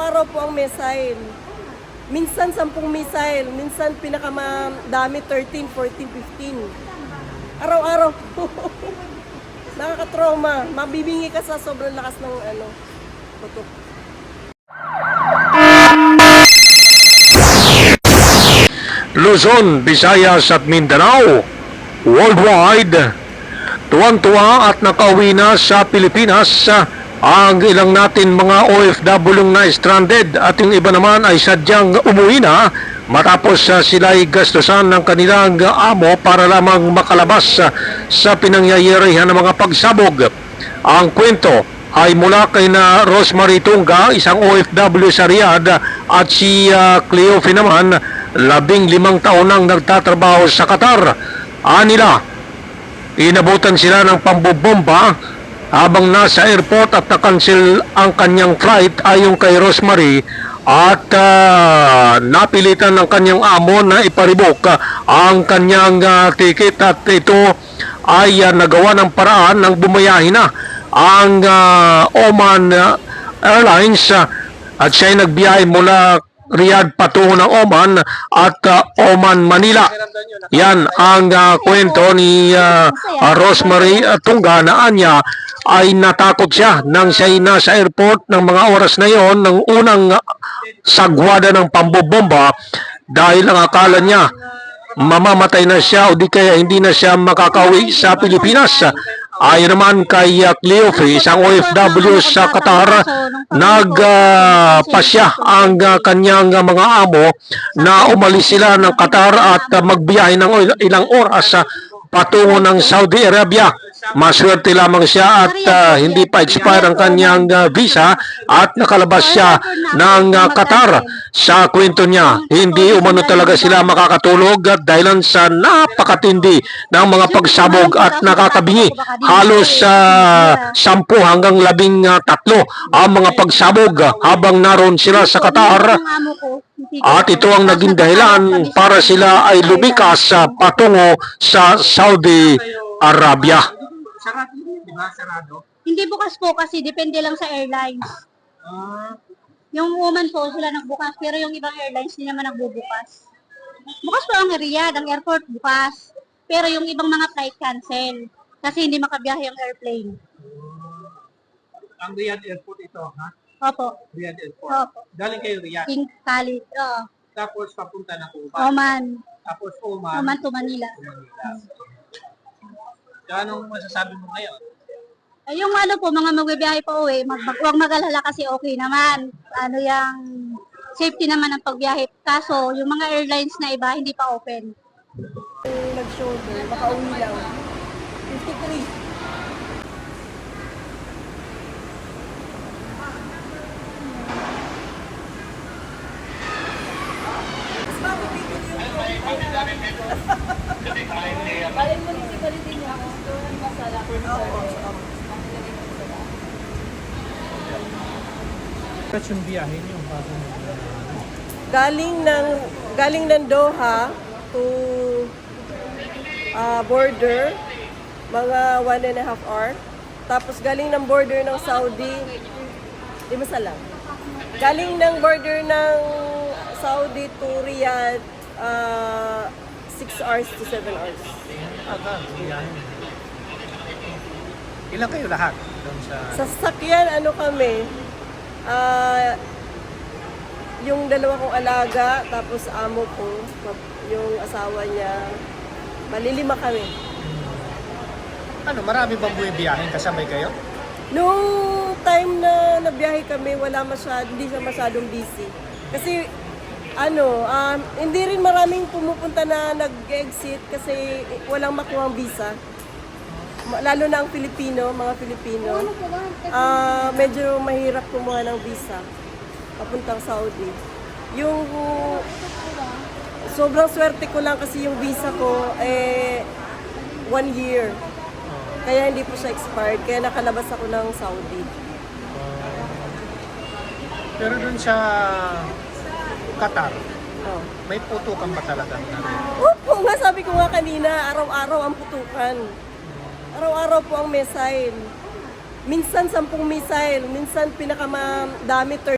Araw-araw po ang missile. Minsan 10 missile, minsan pinakamadami 13, 14, 15. Araw-araw po. Nakaka-trauma. Mabibingi ka sa sobrang lakas ng putok. Luzon, Visayas at Mindanao, worldwide, tuwang-tuwa at nakauwi na sa Pilipinas ang ilang natin mga OFW na stranded at yung iba naman ay sadyang umuwi na matapos sila'y gastusan ng kanilang amo para lamang makalabas sa pinangyayarihan ng mga pagsabog. Ang kwento ay mula kay na Rosemary Tunga, isang OFW sa Riyadh, at si Cleofe naman, 15 taon nang nagtatrabaho sa Qatar. Anila, inabutan sila ng pambobomba habang nasa airport at na-cancel ang kanyang flight ayon kay Rosemary at napilitan ng kanyang amo na iparibok ang kanyang ticket at ito ay nagawa ng paraan ng bumayahin na ang Oman Airlines at siya ay nagbiyahe mula Riyadh patungo ng Oman at Oman, Manila. Yan ang kwento ni Rosemary Tunga na anya ay natakot siya nang siya'y nasa airport ng mga oras na yon ng unang sagwada ng pambobomba dahil ang akala niya mamamatay na siya o di kaya hindi na siya makakauwi sa Pilipinas. Ayon naman kay Cleofe, isang OFW sa Qatar, nagpasya ang kanyang mga amo na umalis sila ng Qatar at magbiyahe ng ilang oras patungo ng Saudi Arabia. Maswerte lamang siya at hindi pa expire ang kanyang visa at nakalabas siya ng Qatar. Sa kwento niya, hindi umano talaga sila makakatulog dahilan sa napakatindi ng mga pagsabog at nakakabingi. Halos 10 hanggang 13 ang mga pagsabog habang naroon sila sa Qatar. At ito ang naging dahilan para sila ay lumikas patungo sa Saudi Arabia. Sarado, di ba? Sarado? Hindi bukas po kasi depende lang sa airlines. Yung Oman po sila nagbukas pero yung ibang airlines hindi naman nagbubukas. Bukas po ang Riyadh, ang airport bukas. Pero yung ibang mga flight cancel kasi hindi makabiyahe yung airplane. Ang Riyadh Airport ito, ha? Opo. Riyadh Airport. Opo. Galing kayo Riyadh. King Khalid. Tapos papunta ng Oman. Oman. Tapos Oman. Oman to Manila. Anong masasabi mo ngayon? Ay, yung po, mga magbibiyahe pa uwi, huwag mag-alala kasi okay naman. Yung safety naman ang pagbiyahe. Kaso, yung mga airlines na iba, hindi pa open. Nag-shoulder, makauwi lang. 53. Balik mo nito pa rin niya ako. Masala ko Yung biyahe niyo bago Galing ng Doha to border, mga 1.5 hour. Tapos galing ng border ng Saudi, di masala. Galing ng border ng Saudi to Riyadh, 6 hours to 7 hours. biyahe. Ilan kayo lahat? Doon sa... Sa sasakyan, kami, yung dalawa kong alaga, tapos amo ko, yung asawa niya, malilima kami. Ano, marami bang bumibiyahe kasabay kayo? Nung time na nabiyahe kami, hindi siya masyadong busy. Kasi, hindi rin maraming pumupunta na nag-exit kasi walang makuhang visa. Lalo na ang Filipino, mga Filipino. Medyo mahirap kumuha ng visa papuntang Saudi. Yung sobrang swerte ko lang kasi yung visa ko 1 year. Kaya hindi po siya expired. Kaya nakalabas ako ng Saudi. Pero doon sa Qatar, Oh. may putukan ba talaga na rin? Opo, nga sabi ko nga kanina, araw-araw ang putukan. Araw-araw po ang missile. Minsan 10 missile, minsan pinakamadami